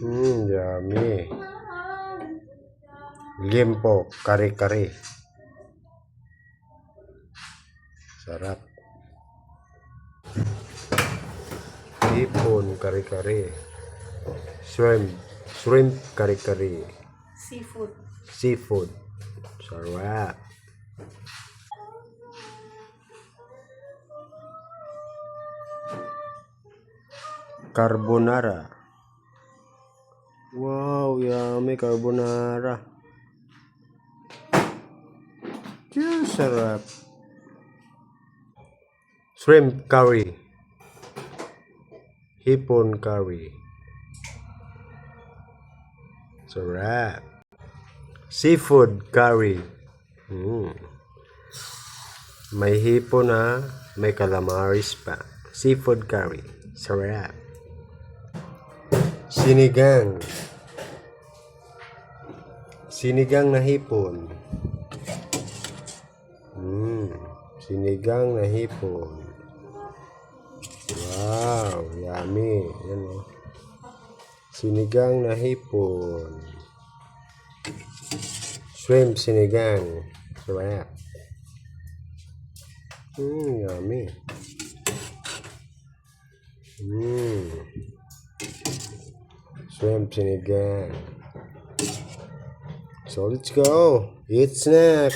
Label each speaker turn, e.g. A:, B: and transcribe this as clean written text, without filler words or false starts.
A: Yummy. Liempo, kare-kare. Sarap. Hipon, kare-kare. Shrimp, kare-kare. Seafood. Sarap. Carbonara. Wow, yummy carbonara. Sarap. Shrimp curry. Hipon curry. Sarap. Seafood curry. May hipon na, may calamaris pa. Seafood curry. Sarap. Sinigang. Sinigang na hipon. Sinigang na hipon. Wow, yummy. Yan o. Sinigang na hipon. Shrimp sinigang. Sarap. Yummy. Shrimp sinigang. So let's go. It's na.